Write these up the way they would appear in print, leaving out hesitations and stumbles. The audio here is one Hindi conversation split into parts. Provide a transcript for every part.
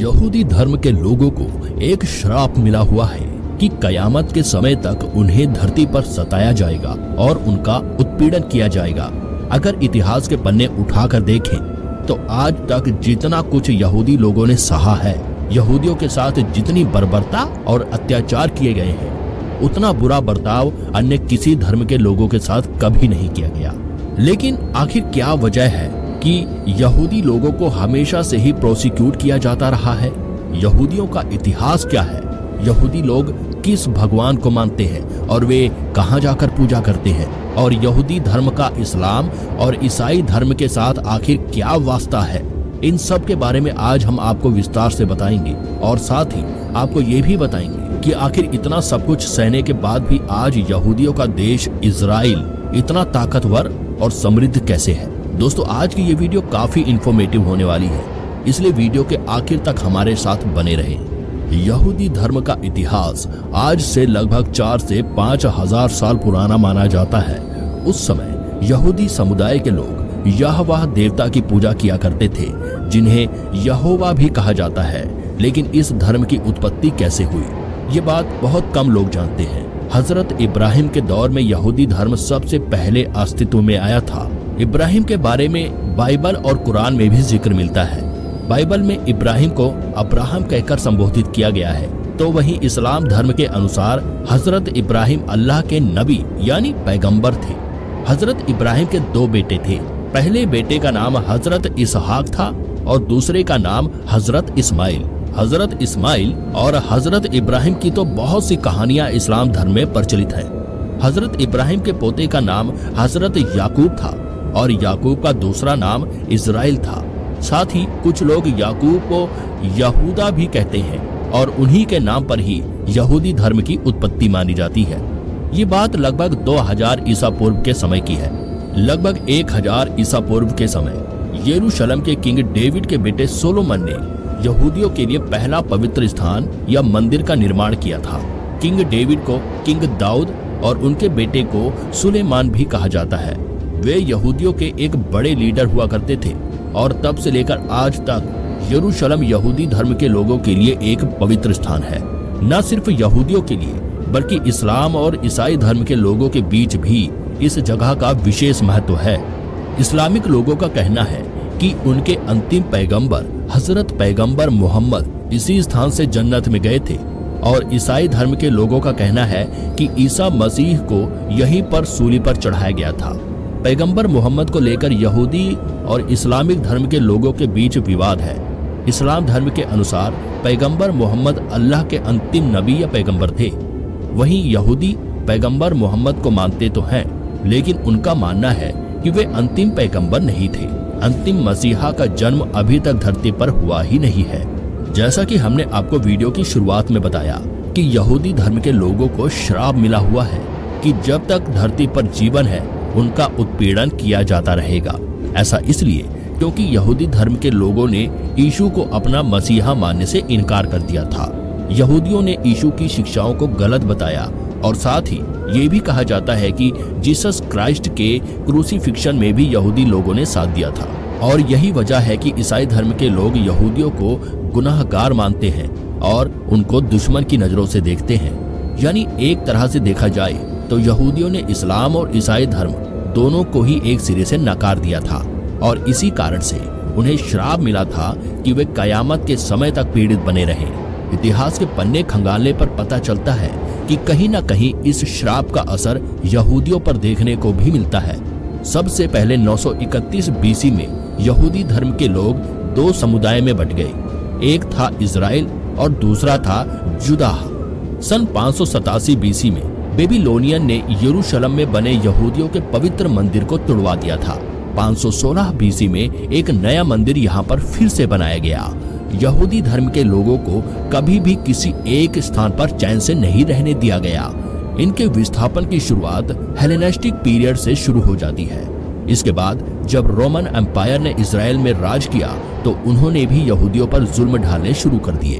यहूदी धर्म के लोगों को एक श्राप मिला हुआ है कि कयामत के समय तक उन्हें धरती पर सताया जाएगा और उनका उत्पीड़न किया जाएगा। अगर इतिहास के पन्ने उठाकर देखें तो आज तक जितना कुछ यहूदी लोगों ने सहा है, यहूदियों के साथ जितनी बर्बरता और अत्याचार किए गए हैं, उतना बुरा बर्ताव अन्य किसी धर्म के लोगों के साथ कभी नहीं किया गया। लेकिन आखिर क्या वजह है कि यहूदी लोगों को हमेशा से ही प्रोसिक्यूट किया जाता रहा है? यहूदियों का इतिहास क्या है? यहूदी लोग किस भगवान को मानते हैं और वे कहां जाकर पूजा करते हैं? और यहूदी धर्म का इस्लाम और ईसाई धर्म के साथ आखिर क्या वास्ता है? इन सब के बारे में आज हम आपको विस्तार से बताएंगे और साथ ही आपको ये भी बताएंगे कि आखिर इतना सब कुछ सहने के बाद भी आज यहूदियों का देश इजराइल इतना ताकतवर और समृद्ध कैसे है। दोस्तों, आज की ये वीडियो काफी इंफॉर्मेटिव होने वाली है, इसलिए वीडियो के आखिर तक हमारे साथ बने रहें। यहूदी धर्म का इतिहास आज से लगभग 4 से 5,000 साल पुराना माना जाता है। उस समय यहूदी समुदाय के लोग यहोवा देवता की पूजा किया करते थे, जिन्हें यहोवा भी कहा जाता है। लेकिन इस धर्म की उत्पत्ति कैसे हुई, ये बात बहुत कम लोग जानते हैं। हजरत इब्राहिम के दौर में यहूदी धर्म सबसे पहले अस्तित्व में आया था। इब्राहिम के बारे में बाइबल और कुरान में भी जिक्र मिलता है। बाइबल में इब्राहिम को अब्राहम कहकर संबोधित किया गया है, तो वहीं इस्लाम धर्म के अनुसार हजरत इब्राहिम अल्लाह के नबी यानी पैगंबर थे। हजरत इब्राहिम के 2 बेटे थे। पहले बेटे का नाम हजरत इसहाक था और दूसरे का नाम हजरत इस्माइल। हजरत इस्माइल और हजरत इब्राहिम की तो बहुत सी कहानियां इस्लाम धर्म में प्रचलित है। हजरत इब्राहिम के पोते का नाम हजरत याकूब था और याकूब का दूसरा नाम इजराइल था। साथ ही कुछ लोग याकूब को यहूदा भी कहते हैं और उन्हीं के नाम पर ही यहूदी धर्म की उत्पत्ति मानी जाती है। ये बात लगभग 2000 ईसा पूर्व के समय की है। लगभग 1000 ईसा पूर्व के समय यरूशलेम के किंग डेविड के बेटे सोलोमन ने यहूदियों के लिए पहला पवित्र स्थान या मंदिर का निर्माण किया था। किंग डेविड को किंग दाऊद और उनके बेटे को सुलेमान भी कहा जाता है। वे यहूदियों के एक बड़े लीडर हुआ करते थे और तब से लेकर आज तक यरूशलेम यहूदी धर्म के लोगों के लिए एक पवित्र स्थान है। न सिर्फ यहूदियों के लिए बल्कि इस्लाम और ईसाई धर्म के लोगों के बीच भी इस जगह का विशेष महत्व है। इस्लामिक लोगों का कहना है कि उनके अंतिम पैगंबर हजरत पैगंबर मोहम्मद इसी स्थान से जन्नत में गए थे और ईसाई धर्म के लोगों का कहना है कि ईसा मसीह को यहीं पर सूली पर चढ़ाया गया था। पैगंबर मोहम्मद को लेकर यहूदी और इस्लामिक धर्म के लोगों के बीच विवाद है। इस्लाम धर्म के अनुसार पैगंबर मोहम्मद अल्लाह के अंतिम नबी या पैगंबर थे। वहीं यहूदी पैगंबर मोहम्मद को मानते तो हैं, लेकिन उनका मानना है कि वे अंतिम पैगंबर नहीं थे। अंतिम मसीहा का जन्म अभी तक धरती पर हुआ ही नहीं है। जैसा कि हमने आपको वीडियो की शुरुआत में बताया कि यहूदी धर्म के लोगों को श्राप मिला हुआ है कि जब तक धरती पर जीवन है उनका उत्पीड़न किया जाता रहेगा। ऐसा इसलिए क्योंकि यहूदी धर्म के लोगों ने यीशु को अपना मसीहा मानने से इनकार कर दिया था। यहूदियों ने यीशु की शिक्षाओं को गलत बताया और साथ ही ये भी कहा जाता है कि जीसस क्राइस्ट के क्रूसीफिक्शन में भी यहूदी लोगों ने साथ दिया था। और यही वजह है कि ईसाई धर्म के लोग यहूदियों को गुनाहगार मानते हैं और उनको दुश्मन की नजरों से देखते हैं। यानी एक तरह से देखा जाए तो यहूदियों ने इस्लाम और ईसाई धर्म दोनों को ही एक सिरे से नकार दिया था और इसी कारण से उन्हें श्राप मिला था कि वे कयामत के समय तक पीड़ित बने रहें। इतिहास के पन्ने खंगालने पर पता चलता है कि कहीं न कहीं इस श्राप का असर यहूदियों पर देखने को भी मिलता है। सबसे पहले 931 बीसी में यहूदी धर्म के लोग 2 समुदाय में बट गए। एक था इजराइल और दूसरा था जुदा। सन 587 बीसी में बेबीलोनियन ने यरूशलेम में बने यहूदियों के पवित्र मंदिर को तुड़वा दिया था। 516 बीसी में एक नया मंदिर यहाँ पर फिर से बनाया गया। यहूदी धर्म के लोगों को कभी भी किसी एक स्थान पर चैन से नहीं रहने दिया गया। इनके विस्थापन की शुरुआत हेलेनिस्टिक पीरियड से शुरू हो जाती है। इसके बाद जब रोमन एम्पायर ने इजराइल में राज किया तो उन्होंने भी यहूदियों पर जुल्म ढालने शुरू कर दिए।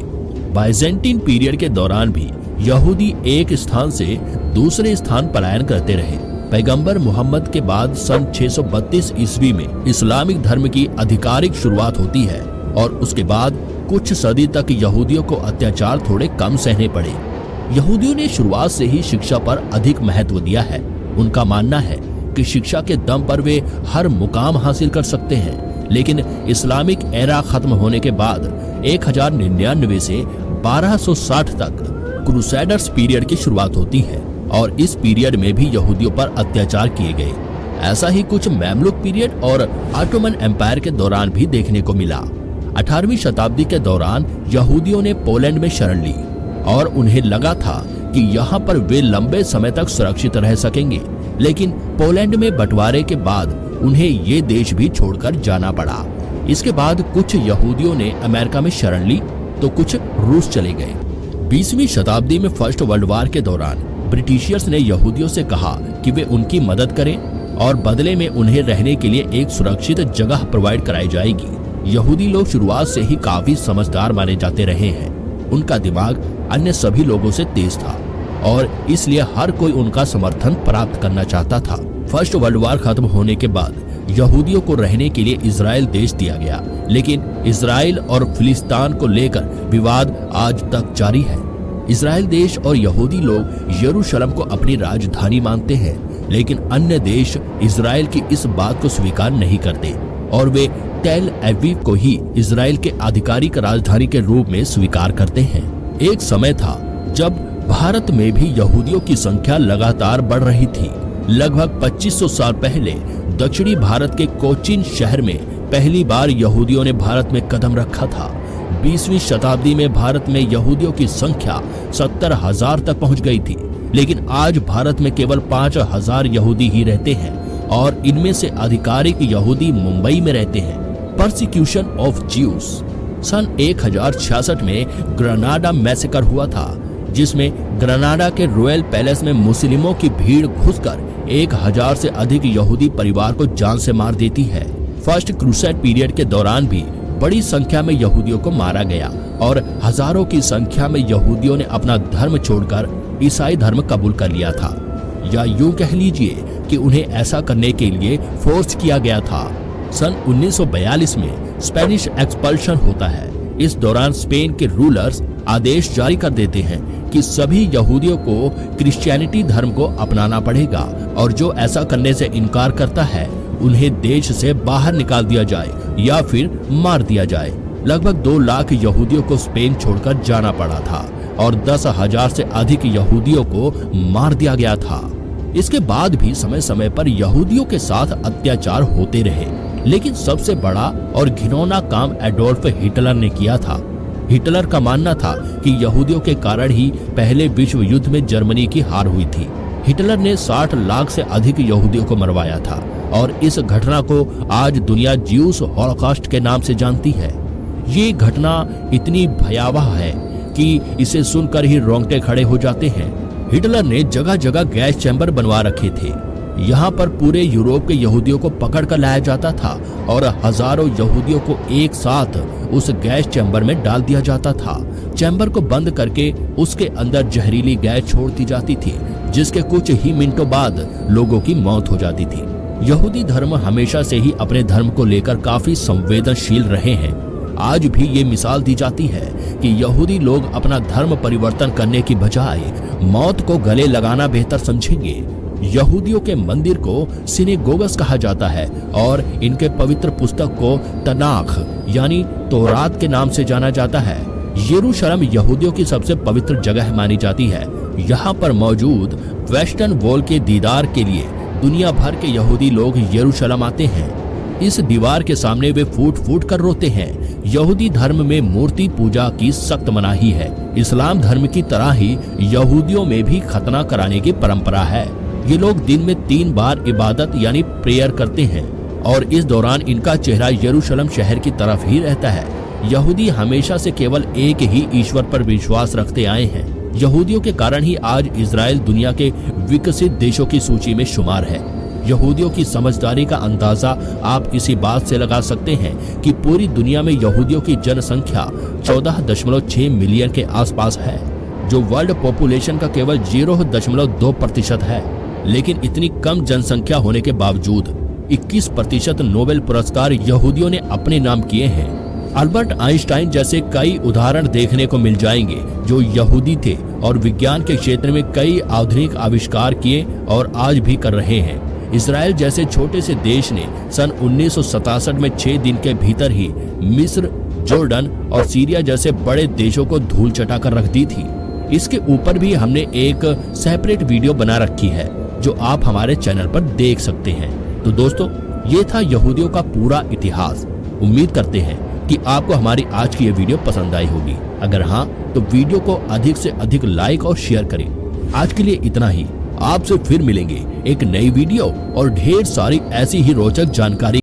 बाइजेंटीन पीरियड के दौरान भी यहूदी एक स्थान से दूसरे स्थान पलायन करते रहे। पैगंबर मोहम्मद के बाद सन 632 ईस्वी में इस्लामिक धर्म की आधिकारिक शुरुआत होती है और उसके बाद कुछ सदी तक यहूदियों को अत्याचार थोड़े कम सहने पड़े। यहूदियों ने शुरुआत से ही शिक्षा पर अधिक महत्व दिया है। उनका मानना है कि शिक्षा के दम पर वे हर मुकाम हासिल कर सकते हैं। लेकिन इस्लामिक एरा खत्म होने के बाद 1099 से 1260 तक क्रूसेडर्स पीरियड की शुरुआत होती है और इस पीरियड में भी यहूदियों पर अत्याचार किए गए। ऐसा ही कुछ मैमलुक पीरियड और ऑटोमन एम्पायर के दौरान भी देखने को मिला। 18वीं शताब्दी के दौरान यहूदियों ने पोलैंड में शरण ली और उन्हें लगा था कि यहाँ पर वे लंबे समय तक सुरक्षित रह सकेंगे। लेकिन पोलैंड में बंटवारे के बाद उन्हें ये देश भी छोड़कर जाना पड़ा। इसके बाद कुछ यहूदियों ने अमेरिका में शरण ली तो कुछ रूस चले गए। 20वीं शताब्दी में फर्स्ट वर्ल्ड वॉर के दौरान ब्रिटिशियर्स ने यहूदियों से कहा कि वे उनकी मदद करें और बदले में उन्हें रहने के लिए एक सुरक्षित जगह प्रोवाइड कराई जाएगी। यहूदी लोग शुरुआत से ही काफी समझदार माने जाते रहे हैं। उनका दिमाग अन्य सभी लोगों से तेज था और इसलिए हर कोई उनका समर्थन प्राप्त करना चाहता था। फर्स्ट वर्ल्ड वॉर खत्म होने के बाद यहूदियों को रहने के लिए इजराइल देश दिया गया, लेकिन इजराइल और फिलिस्तीन को लेकर विवाद आज तक जारी है। इजराइल देश और यहूदी लोग यरूशलेम को अपनी राजधानी मानते हैं, लेकिन अन्य देश इजराइल की इस बात को स्वीकार नहीं करते और वे तेल अवीव को ही इजराइल के आधिकारिक राजधानी के रूप में स्वीकार करते हैं। एक समय था जब भारत में भी यहूदियों की संख्या लगातार बढ़ रही थी। लगभग 2500 साल पहले दक्षिणी भारत के कोचीन शहर में पहली बार यहूदियों ने भारत में कदम रखा था। 20वीं शताब्दी में भारत में यहूदियों की संख्या 70,000 तक पहुंच गई थी, लेकिन आज भारत में केवल 5,000 यहूदी ही रहते हैं और इनमें से आधिकारिक यहूदी मुंबई में रहते हैं। परसिक्यूशन ऑफ ज्यूज सन 1066 में ग्रेनाडा मैसेकर हुआ था, जिसमें ग्रेनाडा के रॉयल पैलेस में मुस्लिमों की भीड़ घुसकर 1000 से अधिक यहूदी परिवार को जान से मार देती है। फर्स्ट क्रूसेड पीरियड के दौरान भी बड़ी संख्या में यहूदियों को मारा गया और हजारों की संख्या में यहूदियों ने अपना धर्म छोड़कर ईसाई धर्म कबूल कर लिया था, या यूं कह लीजिए कि उन्हें ऐसा करने के लिए फोर्स किया गया था। सन 1942 में स्पेनिश एक्सपल्शन होता है। इस दौरान स्पेन के रूलर्स आदेश जारी कर देते हैं कि सभी यहूदियों को क्रिश्चियनिटी धर्म को अपनाना पड़ेगा और जो ऐसा करने से इनकार करता है उन्हें देश से बाहर निकाल दिया जाए या फिर मार दिया जाए। लगभग 2 लाख यहूदियों को स्पेन छोड़कर जाना पड़ा था और 10,000 से अधिक यहूदियों को मार दिया गया था। इसके बाद भी समय समय पर यहूदियों के साथ अत्याचार होते रहे, लेकिन सबसे बड़ा और घिनौना काम एडोल्फ हिटलर ने किया था। हिटलर का मानना था कि यहूदियों के कारण ही पहले विश्व युद्ध में जर्मनी की हार हुई थी। हिटलर ने 60 लाख से अधिक यहूदियों को मरवाया था और इस घटना को आज दुनिया ज्यूस हॉलोकॉस्ट के नाम से जानती है। ये घटना इतनी भयावह है कि इसे सुनकर ही रोंगटे खड़े हो जाते हैं। हिटलर ने जगह जगह गैस चैम्बर बनवा रखे थे। यहाँ पर पूरे यूरोप के यहूदियों को पकड़ कर लाया जाता था और हजारों यहूदियों को एक साथ उस गैस चैम्बर में डाल दिया जाता था। चैम्बर को बंद करके उसके अंदर जहरीली गैस छोड़ दी जाती थी, जिसके कुछ ही मिनटों बाद लोगों की मौत हो जाती थी। यहूदी धर्म हमेशा से ही अपने धर्म को लेकर काफी संवेदनशील रहे हैं। आज भी ये मिसाल दी जाती है कि यहूदी लोग अपना धर्म परिवर्तन करने की बजाय मौत को गले लगाना बेहतर समझेंगे। यहूदियों के मंदिर को सिनेगोगस कहा जाता है और इनके पवित्र पुस्तक को तनाख यानी तौरात के नाम से जाना जाता है। यरूशलेम यहूदियों की सबसे पवित्र जगह मानी जाती है। यहाँ पर मौजूद वेस्टर्न वॉल के दीदार के लिए दुनिया भर के यहूदी लोग यरूशलेम आते हैं। इस दीवार के सामने वे फूट फूट कर रोते हैं। यहूदी धर्म में मूर्ति पूजा की सख्त मनाही है। इस्लाम धर्म की तरह ही यहूदियों में भी खतना कराने की परंपरा है। ये लोग दिन में 3 बार इबादत यानी प्रेयर करते हैं और इस दौरान इनका चेहरा यरूशलेम शहर की तरफ ही रहता है। यहूदी हमेशा से केवल एक ही ईश्वर पर विश्वास रखते आए हैं। यहूदियों के कारण ही आज इजराइल दुनिया के विकसित देशों की सूची में शुमार है। यहूदियों की समझदारी का अंदाजा आप इसी बात से लगा सकते हैं कि पूरी दुनिया में यहूदियों की जनसंख्या 14.6 मिलियन के आसपास है, जो वर्ल्ड पॉपुलेशन का केवल 0.2% है। लेकिन इतनी कम जनसंख्या होने के बावजूद 21% नोबेल पुरस्कार यहूदियों ने अपने नाम किए हैं। अल्बर्ट आइंस्टाइन जैसे कई उदाहरण देखने को मिल जाएंगे जो यहूदी थे और विज्ञान के क्षेत्र में कई आधुनिक आविष्कार किए और आज भी कर रहे हैं। इसराइल जैसे छोटे से देश ने सन 1967 में 6 दिन के भीतर ही मिस्र, जॉर्डन और सीरिया जैसे बड़े देशों को धूल चटा कर रख दी थी। इसके ऊपर भी हमने एक सेपरेट वीडियो बना रखी है जो आप हमारे चैनल पर देख सकते हैं। तो दोस्तों, ये था यहूदियों का पूरा इतिहास। उम्मीद करते हैं कि आपको हमारी आज की ये वीडियो पसंद आई होगी। अगर हाँ, तो वीडियो को अधिक से अधिक लाइक और शेयर करें। आज के लिए इतना ही। आपसे फिर मिलेंगे एक नई वीडियो और ढेर सारी ऐसी ही रोचक जानकारी